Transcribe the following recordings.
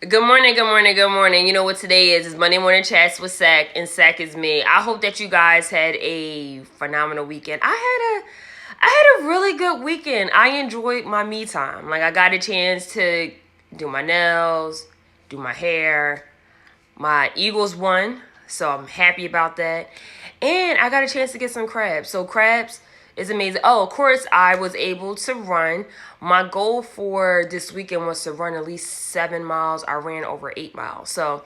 Good morning, good morning, good morning. You know what today is? It's Monday Morning Chats with Sack, and Sack is me. I hope that you guys had a phenomenal weekend. I had a really good weekend. I enjoyed my me time. Like I got a chance to do my nails, do my hair. My Eagles won, so I'm happy about that. And I got a chance to get some crabs. So crabs is amazing. Oh, of course, I was able to run. My goal for this weekend was to run at least 7 miles. I ran over 8 miles. So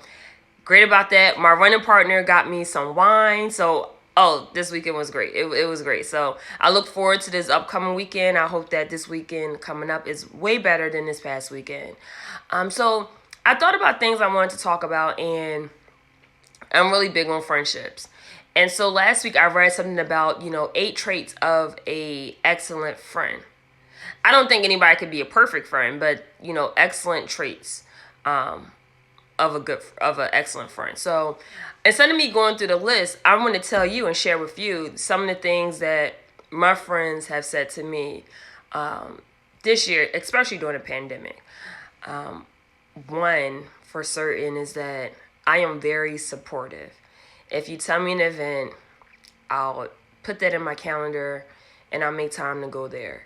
great about that. My running partner got me some wine. So this weekend was great. It was great. So I look forward to this upcoming weekend. I hope that this weekend coming up is way better than this past weekend. So I thought about things I wanted to talk about, and I'm really big on friendships. And so last week I read something about, 8 traits of a excellent friend. I don't think anybody could be a perfect friend, but, excellent traits of an excellent friend. So instead of me going through the list, I want to tell you and share with you some of the things that my friends have said to me this year, especially during the pandemic. One for certain is that I am very supportive. If you tell me an event, I'll put that in my calendar and I'll make time to go there.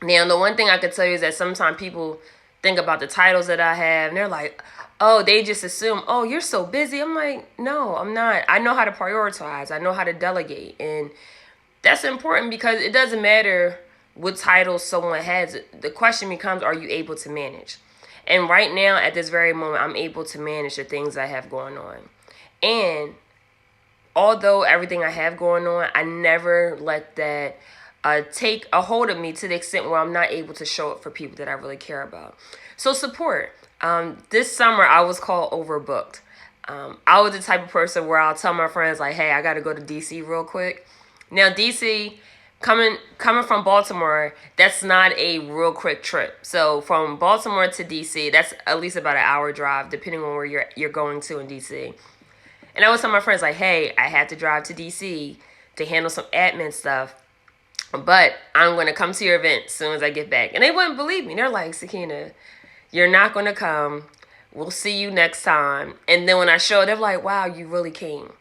Now, the one thing I could tell you is that sometimes people think about the titles that I have and they're like, oh, they just assume, oh, you're so busy. I'm like, no, I'm not. I know how to prioritize. I know how to delegate. And that's important because it doesn't matter what title someone has. The question becomes, are you able to manage? And right now, at this very moment, I'm able to manage the things I have going on. And although everything I have going on, I never let that take a hold of me to the extent where I'm not able to show up for people that I really care about. So support. This summer, I was called overbooked. I was the type of person where I'll tell my friends, like, hey, I got to go to DC real quick. Now, DC, coming from Baltimore, that's not a real quick trip. So from Baltimore to DC, that's at least about an hour drive, depending on where you're going to in DC. And I was telling my friends, like, hey, I have to drive to DC to handle some admin stuff, but I'm going to come to your event as soon as I get back. And they wouldn't believe me. They're like, Sakina, you're not going to come. We'll see you next time. And then when I show, they're like, wow, you really came.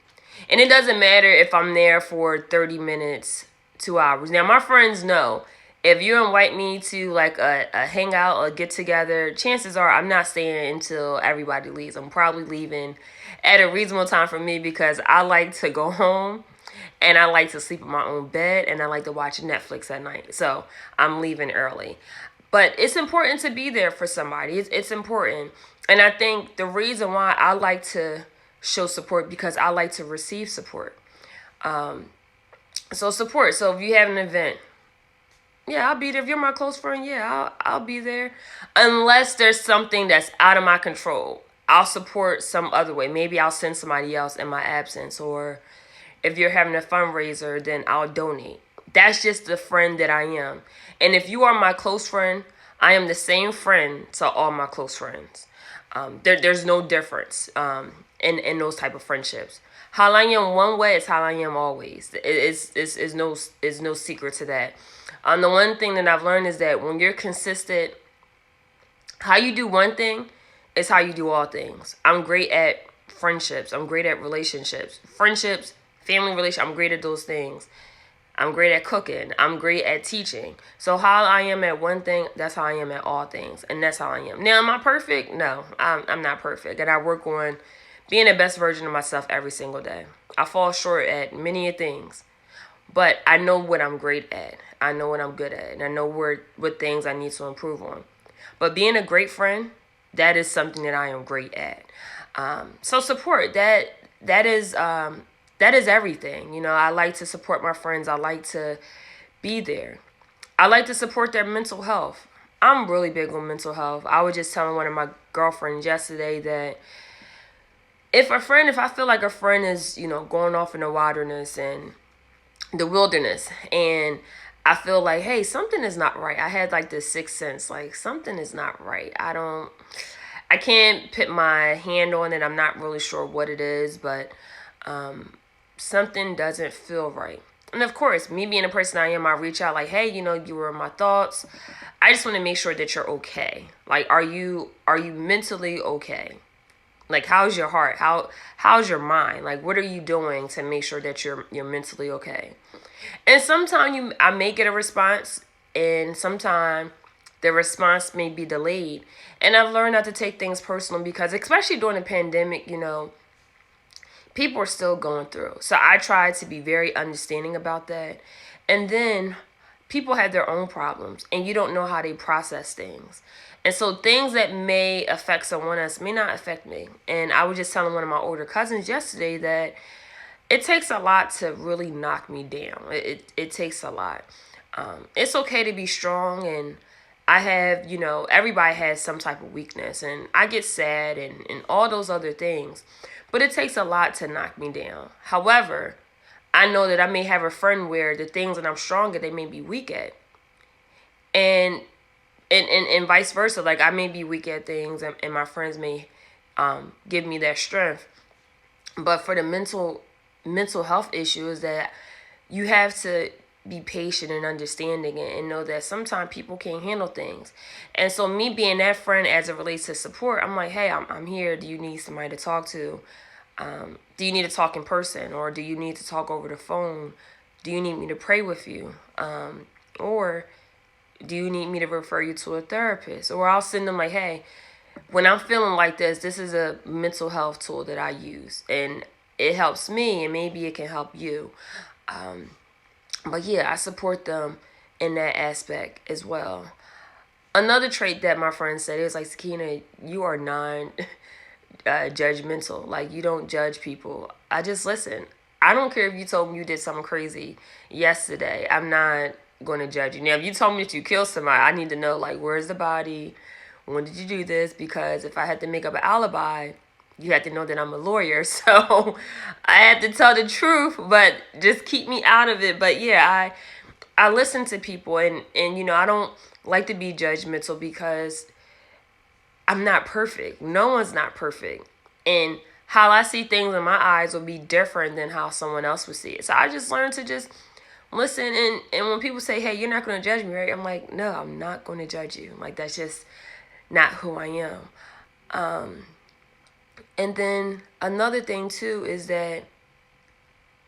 And it doesn't matter if I'm there for 30 minutes, 2 hours. Now, my friends know if you invite me to like a hangout or get together, chances are I'm not staying until everybody leaves. I'm probably leaving at a reasonable time for me because I like to go home and I like to sleep in my own bed and I like to watch Netflix at night. So I'm leaving early. But it's important to be there for somebody. It's important. And I think the reason why I like to show support because I like to receive support. So support. So if you have an event, yeah, I'll be there. If you're my close friend, yeah, I'll be there. Unless there's something that's out of my control, I'll support some other way. Maybe I'll send somebody else in my absence, or if you're having a fundraiser, then I'll donate. That's just the friend that I am. And if you are my close friend, I am the same friend to all my close friends. There's no difference in those type of friendships. How I am one way is how I am always. It's no secret to that. The one thing that I've learned is that when you're consistent, how you do one thing is how you do all things. I'm great at friendships. I'm great at relationships. Friendships, family relations, I'm great at those things. I'm great at cooking. I'm great at teaching. So how I am at one thing, that's how I am at all things. And that's how I am. Now, am I perfect? No, I'm not perfect. And I work on being the best version of myself every single day. I fall short at many things. But I know what I'm great at. I know what I'm good at. And I know what things I need to improve on. But being a great friend, that is something that I am great at. So support, that is everything. I like to support my friends. I like to be there. I like to support their mental health. I'm really big on mental health. I was just telling one of my girlfriends yesterday that if I feel like a friend is, going off in the wilderness and the wilderness, and I feel like, hey, something is not right. I had like this sixth sense, like something is not right. I can't put my hand on it. I'm not really sure what it is, but something doesn't feel right. And of course, me being the person I am, I reach out like, hey, you were in my thoughts. I just want to make sure that you're okay. Like, are you mentally okay? Like, how's your heart? How's your mind? Like, what are you doing to make sure that you're mentally okay? And sometimes I may get a response, and sometimes the response may be delayed. And I've learned not to take things personal because, especially during the pandemic, people are still going through. So I try to be very understanding about that. And then people have their own problems, and you don't know how they process things. And so things that may affect someone else may not affect me. And I was just telling one of my older cousins yesterday that it takes a lot to really knock me down. It takes a lot. It's okay to be strong, and I have, everybody has some type of weakness, and I get sad and all those other things. But it takes a lot to knock me down. However, I know that I may have a friend where the things that I'm strong at, they may be weak at. And and vice versa. Like, I may be weak at things, and my friends may give me that strength. But for the mental health issue is that you have to be patient and understanding, and know that sometimes people can't handle things. And so me being that friend as it relates to support, I'm like, hey, I'm here. Do you need somebody to talk to? Do you need to talk in person, or do you need to talk over the phone? Do you need me to pray with you? Or do you need me to refer you to a therapist? Or I'll send them like, hey, when I'm feeling like this is a mental health tool that I use, and it helps me, and maybe it can help you. But yeah, I support them in that aspect as well. Another trait that my friend said is like, Sakina, you are non judgmental. Like, you don't judge people. I just listen. I don't care if you told me you did something crazy yesterday. I'm not going to judge you. Now, if you told me that you killed somebody, I need to know, like, where's the body? When did you do this? Because if I had to make up an alibi, you had to know that I'm a lawyer. So I had to tell the truth, but just keep me out of it. But yeah, I listen to people, and I don't like to be judgmental because I'm not perfect. No one's not perfect. And how I see things in my eyes will be different than how someone else would see it. So I just learned to just listen. And when people say, hey, you're not going to judge me, right? I'm like, no, I'm not going to judge you. Like, that's just not who I am. And then another thing, too, is that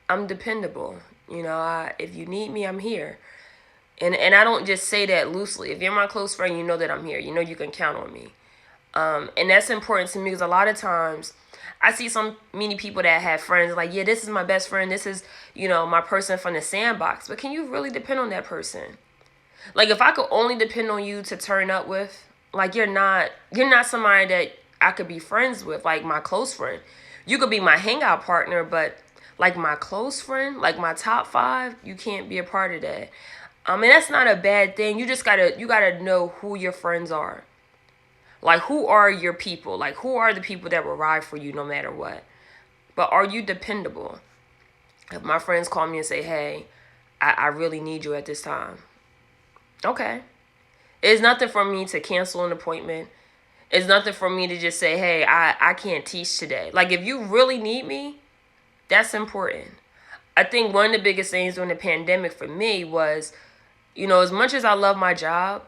I'm dependable. If you need me, I'm here. And I don't just say that loosely. If you're my close friend, you know that I'm here. You know you can count on me. And that's important to me because a lot of times I see many people that have friends like, yeah, this is my best friend. This is, my person from the sandbox. But can you really depend on that person? Like, if I could only depend on you to turn up with, like, you're not somebody that I could be friends with, like my close friend. You could be my hangout partner, but like my close friend, like my top 5, you can't be a part of that. And that's not a bad thing. You gotta know who your friends are. Like, who are your people? Like, who are the people that will ride for you no matter what? But are you dependable? If my friends call me and say, hey, I really need you at this time. Okay. It's nothing for me to cancel an appointment. It's nothing for me to just say, hey, I can't teach today. Like, if you really need me, that's important. I think one of the biggest things during the pandemic for me was, as much as I love my job,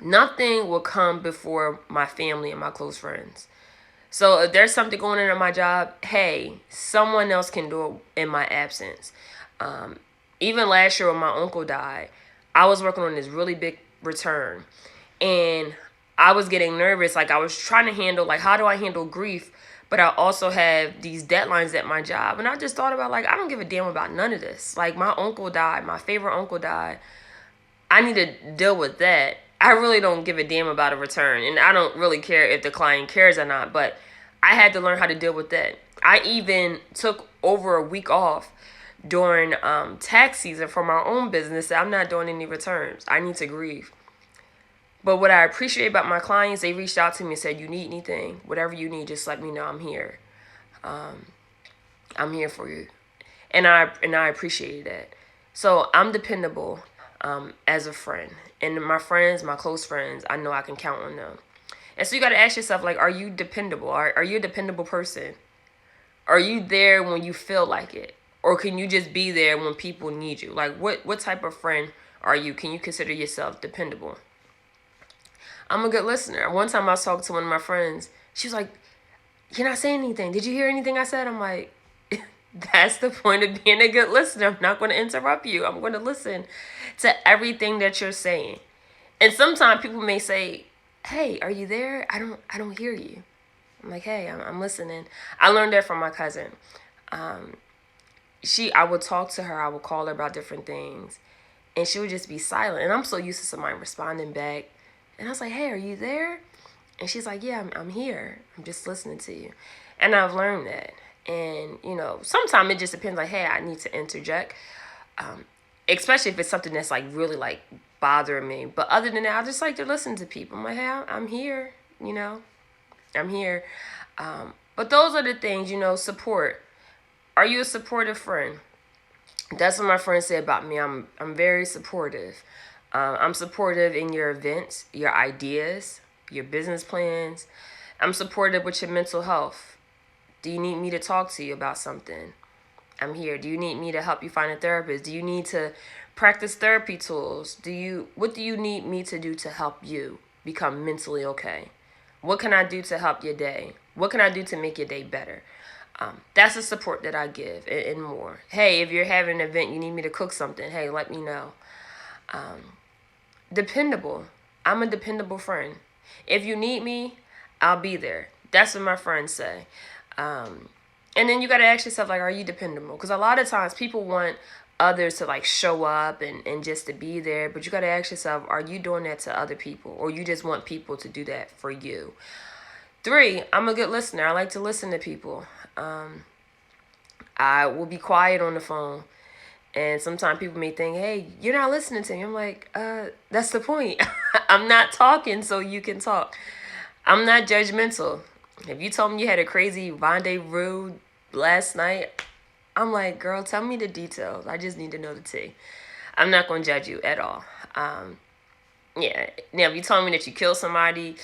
nothing will come before my family and my close friends. So if there's something going on in my job, hey, someone else can do it in my absence. Even last year when my uncle died, I was working on this really big return. And I was getting nervous. Like, I was trying to handle, like, how do I handle grief? But I also have these deadlines at my job. And I just thought about, like, I don't give a damn about none of this. Like, my uncle died. My favorite uncle died. I need to deal with that. I really don't give a damn about a return. And I don't really care if the client cares or not. But I had to learn how to deal with that. I even took over a week off during tax season for my own business. I'm not doing any returns. I need to grieve. But what I appreciate about my clients, they reached out to me and said, you need anything, whatever you need, just let me know. I'm here. I'm here for you. And I appreciated that. So I'm dependable as a friend. And my friends, my close friends, I know I can count on them. And so you got to ask yourself, like, are you dependable? Are you a dependable person? Are you there when you feel like it? Or can you just be there when people need you? Like, what type of friend are you? Can you consider yourself dependable? I'm a good listener. One time I was talking to one of my friends. She was like, "You're not saying anything. Did you hear anything I said?" I'm like, that's the point of being a good listener. I'm not going to interrupt you. I'm going to listen to everything that you're saying. And sometimes people may say, "Hey, are you there? I don't hear you." I'm like, "Hey, I'm listening." I learned that from my cousin. Um, I would talk to her. I would call her about different things, and she would just be silent. And I'm so used to somebody responding back. And I was like, "Hey, are you there?" And she's like, "Yeah, I'm here. I'm just listening to you." And I've learned that. And, sometimes it just depends, like, hey, I need to interject. Um, Especially if it's something that's, like, really, like, bothering me. But other than that, I just like to listen to people. I'm like, hey, I'm here, I'm here. But those are the things, support. Are you a supportive friend? That's what my friends say about me. I'm very supportive. I'm supportive in your events, your ideas, your business plans. I'm supportive with your mental health. Do you need me to talk to you about something? I'm here. Do you need me to help you find a therapist? Do you need to practice therapy tools? What do you need me to do to help you become mentally okay? What can I do to help your day? What can I do to make your day better? That's the support that I give, and more. Hey, if you're having an event, you need me to cook something. Hey, let me know. Dependable. I'm a dependable friend. If you need me, I'll be there. That's what my friends say. And then you got to ask yourself, like, are you dependable? Because a lot of times people want others to, like, show up and just to be there. But you got to ask yourself, are you doing that to other people? Or you just want people to do that for you? 3, I'm a good listener. I like to listen to people. I will be quiet on the phone. And sometimes people may think, hey, you're not listening to me. I'm like, that's the point. I'm not talking so you can talk. I'm not judgmental. If you told me you had a crazy rendezvous last night, I'm like, girl, tell me the details. I just need to know the tea. I'm not going to judge you at all. Yeah. Now, if you told me that you killed somebody,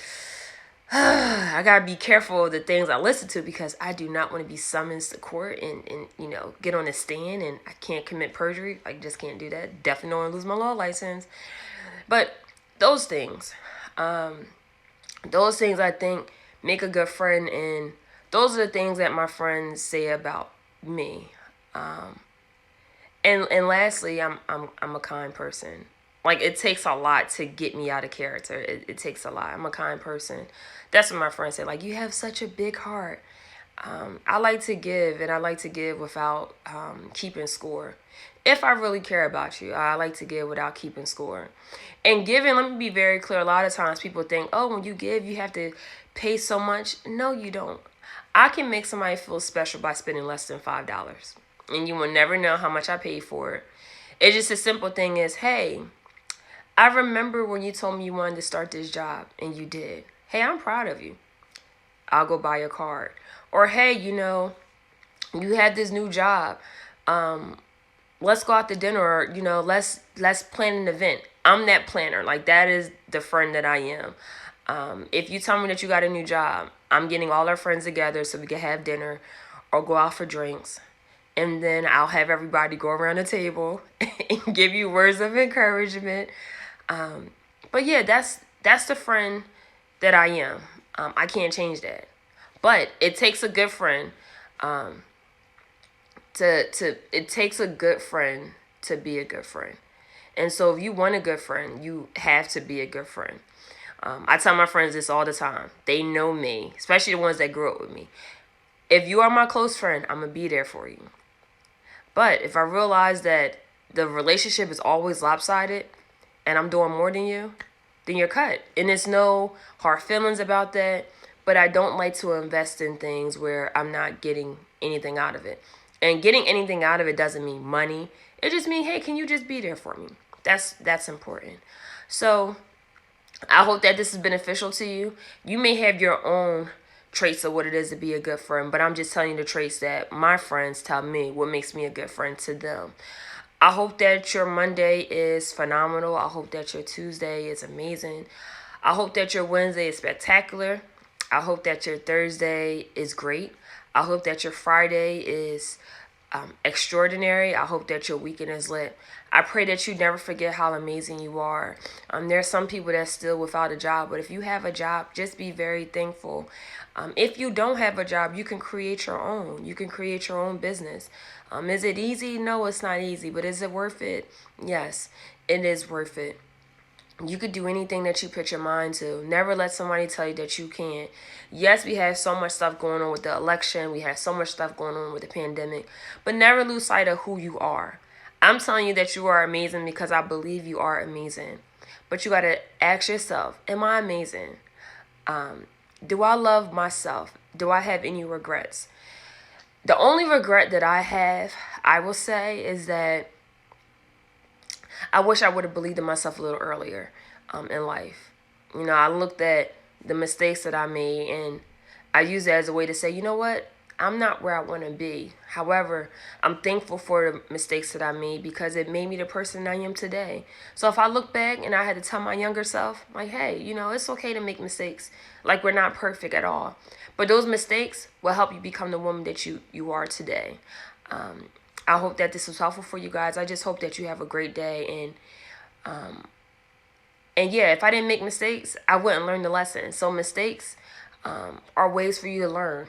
I got to be careful of the things I listen to, because I do not want to be summoned to court and get on a stand, and I can't commit perjury. I just can't do that. Definitely don't want to lose my law license. But those things, I think make a good friend, and those are the things that my friends say about me. And lastly, I'm a kind person. Like, it takes a lot to get me out of character. It takes a lot. I'm a kind person. That's what my friends say. Like, you have such a big heart. I like to give, and I like to give without keeping score. If I really care about you, I like to give without keeping score. And giving, let me be very clear. A lot of times people think, oh, when you give, you have to pay so much. No, you don't. I can make somebody feel special by spending less than $5. And you will never know how much I paid for it. It's just a simple thing is, hey, I remember when you told me you wanted to start this job, and you did. Hey, I'm proud of you. I'll go buy a card. Or, hey, you had this new job. Let's go out to dinner, or, let's plan an event. I'm that planner. Like, that is the friend that I am. If you tell me that you got a new job, I'm getting all our friends together so we can have dinner or go out for drinks. And then I'll have everybody go around the table and give you words of encouragement. But yeah, that's the friend that I am. I can't change that. But it takes a good friend it takes a good friend to be a good friend. And so if you want a good friend, you have to be a good friend. I tell my friends this all the time. They know me, especially the ones that grew up with me. If you are my close friend, I'm going to be there for you. But if I realize that the relationship is always lopsided and I'm doing more than you, then you're cut. And there's no hard feelings about that. But I don't like to invest in things where I'm not getting anything out of it. And getting anything out of it doesn't mean money. It just means, hey, can you just be there for me? That's important. So I hope that this is beneficial to you. You may have your own traits of what it is to be a good friend, but I'm just telling you the traits that my friends tell me what makes me a good friend to them. I hope that your Monday is phenomenal. I hope that your Tuesday is amazing. I hope that your Wednesday is spectacular. I hope that your Thursday is great. I hope that your Friday is extraordinary. I hope that your weekend is lit. I pray that you never forget how amazing you are. There's some people that's still without a job, but if you have a job, just be very thankful. If you don't have a job, you can create your own. You can create your own business. Is it easy? No, it's not easy, but is it worth it? Yes, it is worth it. You could do anything that you put your mind to. Never let somebody tell you that you can't. Yes, we have so much stuff going on with the election. We have so much stuff going on with the pandemic. But never lose sight of who you are. I'm telling you that you are amazing because I believe you are amazing. But you got to ask yourself, am I amazing? Do I love myself? Do I have any regrets? The only regret that I have, I will say, is that I wish I would have believed in myself a little earlier in life. I looked at the mistakes that I made and I use it as a way to say, you know what? I'm not where I want to be. However, I'm thankful for the mistakes that I made because it made me the person I am today. So if I look back and I had to tell my younger self, like, hey, it's okay to make mistakes. Like, we're not perfect at all. But those mistakes will help you become the woman that you are today. I hope that this was helpful for you guys. I just hope that you have a great day. And yeah, if I didn't make mistakes, I wouldn't learn the lesson. So mistakes are ways for you to learn.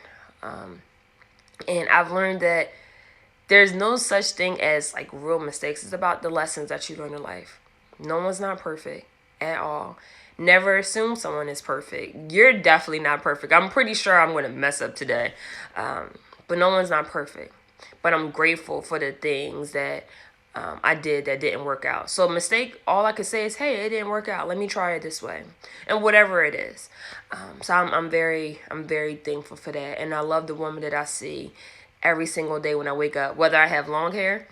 And I've learned that there's no such thing as like real mistakes. It's about the lessons that you learn in life. No one's not perfect at all. Never assume someone is perfect. You're definitely not perfect. I'm pretty sure I'm going to mess up today. But no one's not perfect. But I'm grateful for the things that I did that didn't work out. So mistake, all I could say is, hey, it didn't work out. Let me try it this way. And whatever it is. So I'm very thankful for that. And I love the woman that I see every single day when I wake up. Whether I have long hair,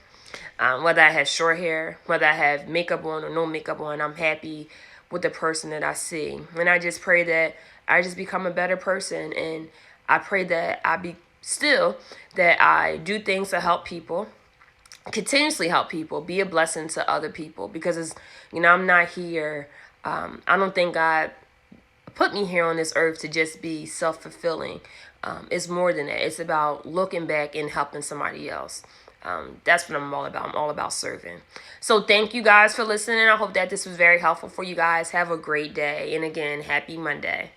whether I have short hair, whether I have makeup on or no makeup on, I'm happy with the person that I see. And I just pray that I just become a better person. And I pray that that I do things to help people, continuously help people, be a blessing to other people, because I'm not here. I don't think God put me here on this earth to just be self-fulfilling. It's more than that. It's about looking back and helping somebody else. That's what I'm all about. I'm all about serving. So thank you guys for listening. I hope that this was very helpful for you guys. Have a great day. And again, happy Monday.